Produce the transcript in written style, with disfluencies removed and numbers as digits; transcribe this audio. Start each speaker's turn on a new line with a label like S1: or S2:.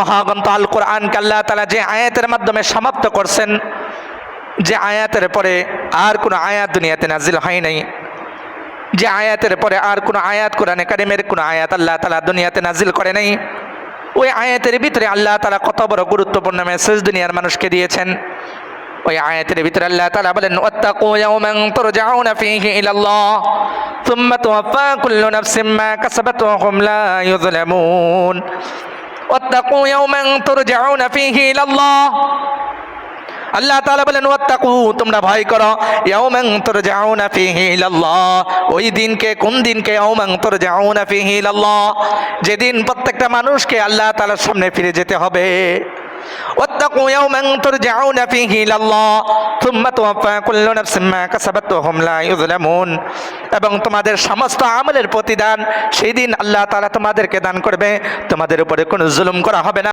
S1: মহাগ্রন্থ আল কোরআনকে আল্লাহ তাআলা যে আয়াতের মাধ্যমে সমাপ্ত করছেন, যে আয়াতের পরে আর কোনো আয়াত দুনিয়াতে নাজিল হয় নাই, যে আয়াতের পরে আর কোনো আয়াত কোরআনে কারিমের কোনো আয়াত আল্লাহ তাআলা দুনিয়াতে নাজিল করে নাই, ওই আয়াতের ভিতরে আল্লাহ তাআলা কত বড় গুরুত্বপূর্ণ মেসেজ দুনিয়ার মানুষকে দিয়েছেন। ওই আয়াতের ভিতরে আল্লাহ তাআলা বলেন, ওয়াত্তাকু ইয়াওমান তুরজাউনা ফীহি ইলাল্লাহ সুম্মা তুওয়াফা কুল্লু নাফসিম মা কাসাবাত ওয়া হুম লা ইউযলামুন। ওয়াত্তাকু ইয়াওমান তুরজাউনা ফীহি ইলাল্লাহ, আল্লাহ তাআলা বলেন ওয়াত্তাকু, তোমরা ভয় করো, ইয়াওমান তুরজাউনা ফীহি ইলাল্লাহ, ওই দিনকে, কোন দিনকে? ইয়াওমান তুরজাউনা ফীহি ইলাল্লাহ, যেদিন প্রত্যেকটা মানুষকে আল্লাহ তাআলার সামনে ফিরে যেতে হবে। ওয়াত্তাকু ইয়াওমান তুরজাউনা ফীহি ইলাল্লাহ সুম্মা তুওয়াফা কুল্লু নাফসিম মা কাসাবাত ওয়া হুম লা ইউযলামুন, এবং তোমাদের সমস্ত আমলের প্রতিদান সেই দিন আল্লাহ তাআলা তোমাদেরকে দান করবে, তোমাদের উপরে কোনো জুলুম করা হবে না।